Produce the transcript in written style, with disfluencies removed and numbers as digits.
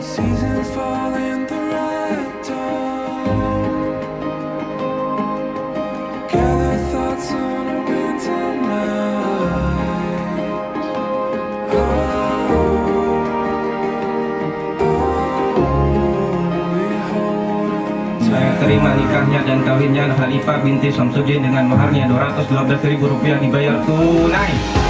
Seasons fall in the right time. Gather thoughts on a winter night. We hold on Saya terima nikahnya dan kawinnya Khalifah binti Samsudin dengan maharnya Rp212.000 dibayar tunai.